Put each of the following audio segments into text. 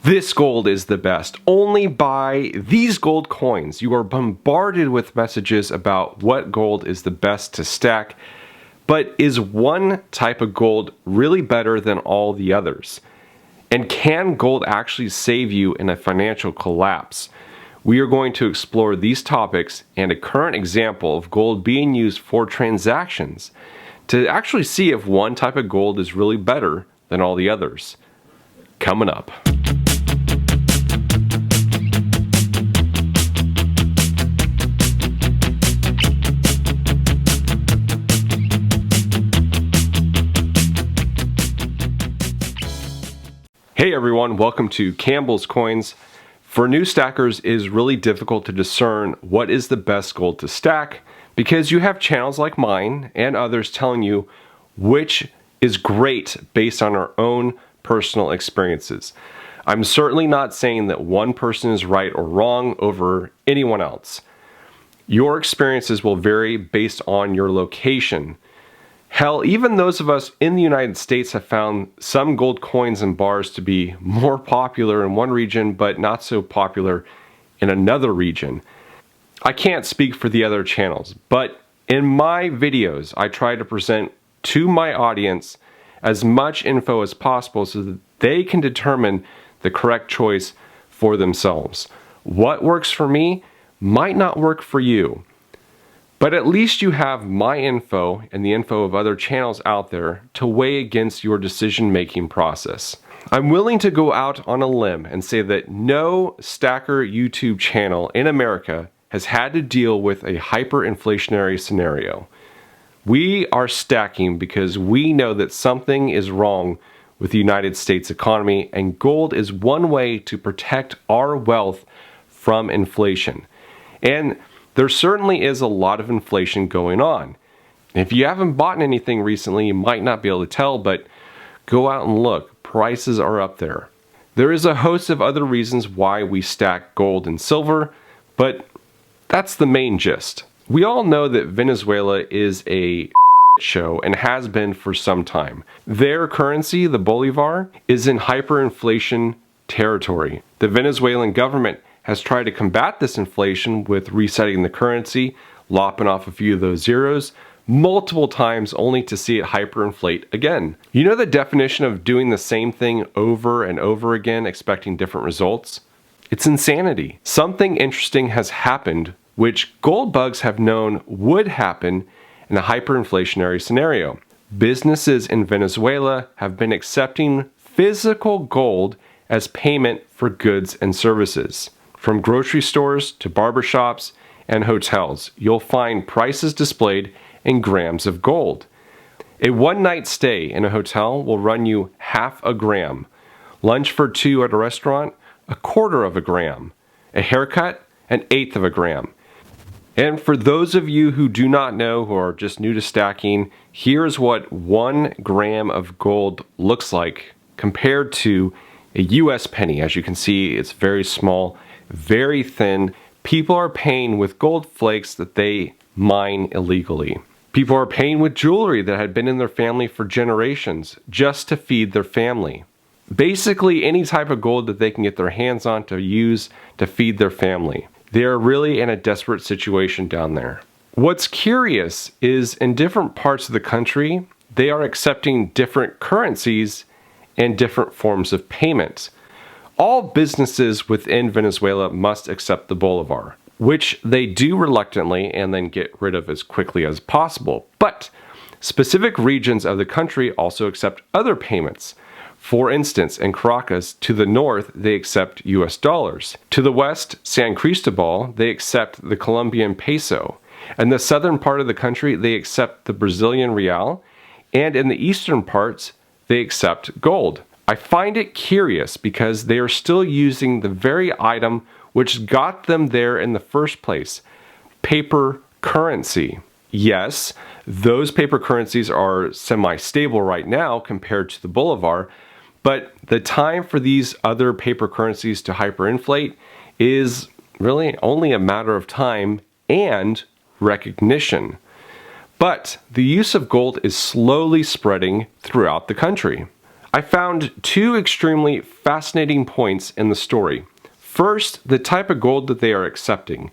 This gold is the best. Only buy these gold coins. You are bombarded with messages about what gold is the best to stack. But is one type of gold really better than all the others? And can gold actually save you in a financial collapse? We are going to explore these topics and a current example of gold being used for transactions to actually see if one type of gold is really better than all the others. Coming up. Hey everyone, welcome to Campbell's Coins. For new stackers, it is really difficult to discern what is the best gold to stack because you have channels like mine and others telling you which is great based on our own personal experiences. I'm certainly not saying that one person is right or wrong over anyone else. Your experiences will vary based on your location. Hell, even those of us in the United States have found some gold coins and bars to be more popular in one region but not so popular in another region. I can't speak for the other channels, but in my videos I try to present to my audience as much info as possible so that they can determine the correct choice for themselves. What works for me might not work for you. But at least you have my info and the info of other channels out there to weigh against your decision-making process. I'm willing to go out on a limb and say that no stacker YouTube channel in America has had to deal with a hyperinflationary scenario. We are stacking because we know that something is wrong with the United States economy, and gold is one way to protect our wealth from inflation. And there certainly is a lot of inflation going on. If you haven't bought anything recently, you might not be able to tell, but go out and look. Prices are up there. There is a host of other reasons why we stack gold and silver, but that's the main gist. We all know that Venezuela is a show and has been for some time. Their currency, the bolivar, is in hyperinflation territory. The Venezuelan government has tried to combat this inflation with resetting the currency, lopping off a few of those zeros, multiple times only to see it hyperinflate again. You know the definition of doing the same thing over and over again, expecting different results? It's insanity. Something interesting has happened, which gold bugs have known would happen in a hyperinflationary scenario. Businesses in Venezuela have been accepting physical gold as payment for goods and services. From grocery stores to barbershops and hotels, you'll find prices displayed in grams of gold. A one-night stay in a hotel will run you half a gram. Lunch for two at a restaurant, a quarter of a gram. A haircut, an eighth of a gram. And for those of you who do not know, who are just new to stacking, here's what 1 gram of gold looks like compared to a US penny. As you can see, it's very small, very thin. People are paying with gold flakes that they mine illegally. People are paying with jewelry that had been in their family for generations just to feed their family. Basically any type of gold that they can get their hands on to use to feed their family. They are really in a desperate situation down there. What's curious is in different parts of the country, they are accepting different currencies and different forms of payment. All businesses within Venezuela must accept the bolivar, which they do reluctantly and then get rid of as quickly as possible. But specific regions of the country also accept other payments. For instance, in Caracas, to the north, they accept US dollars. To the west, San Cristobal, they accept the Colombian peso. In the southern part of the country, they accept the Brazilian real. And in the eastern parts, they accept gold. I find it curious because they are still using the very item which got them there in the first place, paper currency. Yes, those paper currencies are semi-stable right now compared to the bolivar, but the time for these other paper currencies to hyperinflate is really only a matter of time and recognition. But the use of gold is slowly spreading throughout the country. I found two extremely fascinating points in the story. First, the type of gold that they are accepting.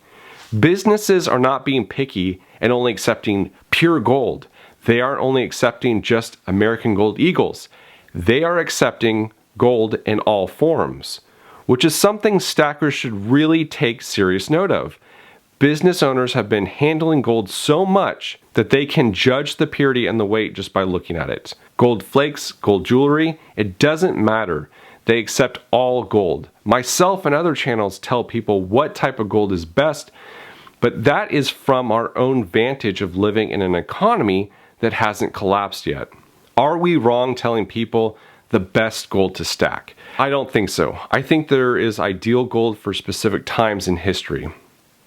Businesses are not being picky and only accepting pure gold. They aren't only accepting just American Gold Eagles. They are accepting gold in all forms, which is something stackers should really take serious note of. Business owners have been handling gold so much that they can judge the purity and the weight just by looking at it. Gold flakes, gold jewelry, it doesn't matter. They accept all gold. Myself and other channels tell people what type of gold is best, but that is from our own vantage of living in an economy that hasn't collapsed yet. Are we wrong telling people the best gold to stack? I don't think so. I think there is ideal gold for specific times in history.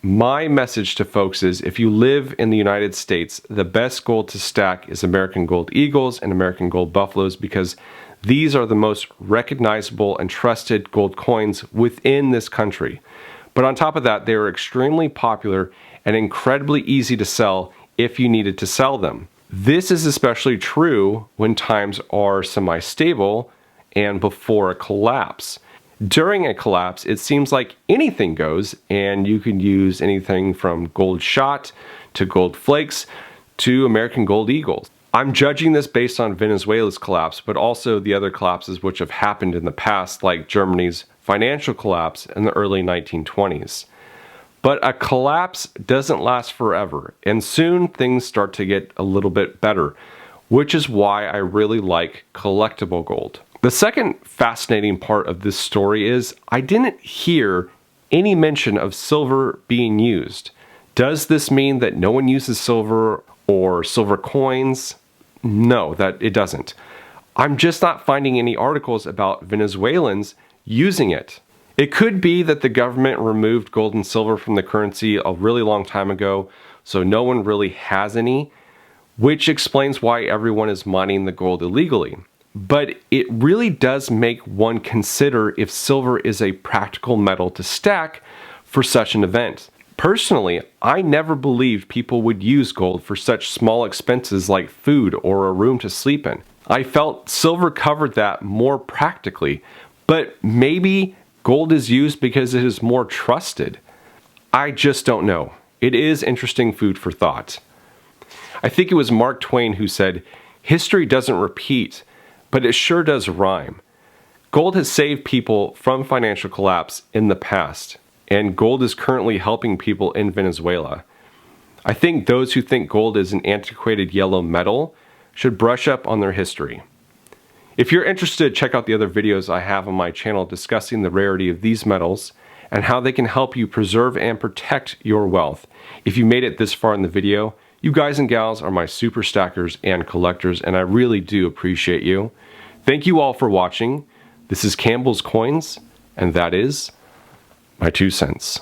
My message to folks is if you live in the United States, the best gold to stack is American Gold Eagles and American Gold Buffaloes because these are the most recognizable and trusted gold coins within this country. But on top of that, they are extremely popular and incredibly easy to sell if you needed to sell them. This is especially true when times are semi-stable and before a collapse. During a collapse, it seems like anything goes, and you can use anything from gold shot to gold flakes to American Gold Eagles. I'm judging this based on Venezuela's collapse, but also the other collapses which have happened in the past, like Germany's financial collapse in the early 1920s. But a collapse doesn't last forever, and soon things start to get a little bit better, which is why I really like collectible gold. The second fascinating part of this story is I didn't hear any mention of silver being used. Does this mean that no one uses silver or silver coins? No, that it doesn't. I'm just not finding any articles about Venezuelans using it. It could be that the government removed gold and silver from the currency a really long time ago, so no one really has any, which explains why everyone is mining the gold illegally. But it really does make one consider if silver is a practical metal to stack for such an event. Personally, I never believed people would use gold for such small expenses like food or a room to sleep in. I felt silver covered that more practically, but maybe gold is used because it is more trusted. I just don't know. It is interesting food for thought. I think it was Mark Twain who said, "History doesn't repeat, but it sure does rhyme." Gold has saved people from financial collapse in the past, and gold is currently helping people in Venezuela. I think those who think gold is an antiquated yellow metal should brush up on their history. If you're interested, check out the other videos I have on my channel discussing the rarity of these metals and how they can help you preserve and protect your wealth. If you made it this far in the video, you guys and gals are my super stackers and collectors, and I really do appreciate you. Thank you all for watching. This is Campbell's Coins, and that is my 2 cents.